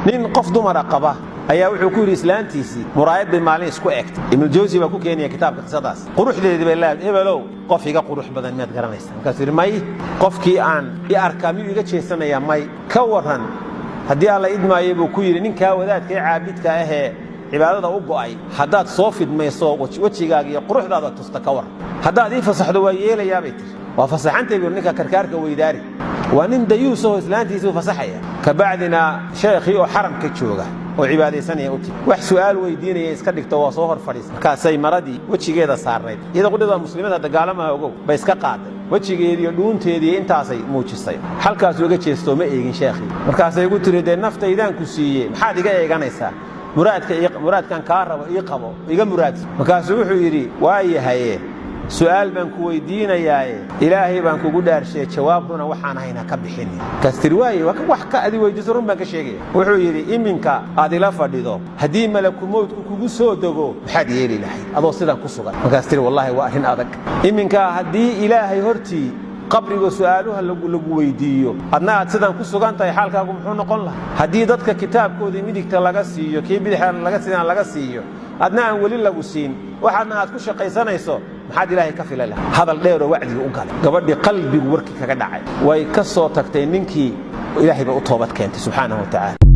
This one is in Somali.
nin qof dumar qaba ayaa wuxuu ku yiri islaantiisi muraayad bay maalin isku eegtay ibn jawzi baa ku keenay kitaabka qisadaas quruxdeedii bay leedahay hebelow qof iga qurux badan miyaad garanaysaa markaas yiri may qofkii aan arkaami iga jeesanaya may ka waran hadii alla idmaayo buu ku yiri ninka wadaadka caabidka ah ee cibaadada u go'ay hadaad soo fidmayso wajigaaga iyo quruxdaada tusta ka waran hadaad ii fasaxdo waa yeelayaa bay tir waa fasaxantay ninka karkaarka weydaari وأن ديوسه إسلامتي سوف صحيح كبعدنا شيخي وحرم كتشوجة وعبادة سنة أوتي وح سؤال ويديني يسكدك تواصهر فريس كاسي مرضي وتشي جيدا صارت إذا قلت المسلمين هذا قال ما هو بس كقاعد وتشي جيدا دون تدي أنت عصي موج الصيد حال كاس وجت يستومئ يجين شيخي مركز يقول تريد النفط إذا كسية حد جاي جانيسا مراد كان كارب يقبض يجا مراد مركز يروح يري واي هاي سؤال بانكو ويدينا يا إلهي بانكو قدار شيء جوابنا وحنا هنا كبحني كاسترواي وحكا أدي ويجسرون بانك شيء وحويري إمينك هذه لا فرديدو هدي ملك موت كوكو دغو بحد يلي لحي أضو سيدا كسوغا كاستر والله واهن أدك إمينك هدي إلهي هرتي قبري وسؤالها لو ويديو أدنا سيدا كسوغا أنت حالك محو نقول له هدي ددك كتاب كودي ميديك laga siiyo kii bidixan laga siiyo adna aan wali lagu siin waxaadna aad ku shaqaysanayso maxaad ilaahay ka filay hadal dheer oo wacdi u galay gabadhi qalbigu warki kaga dhacay way ka soo tagtay ninkii ilaahay ba u toobad keentay subhanahu wa ta'ala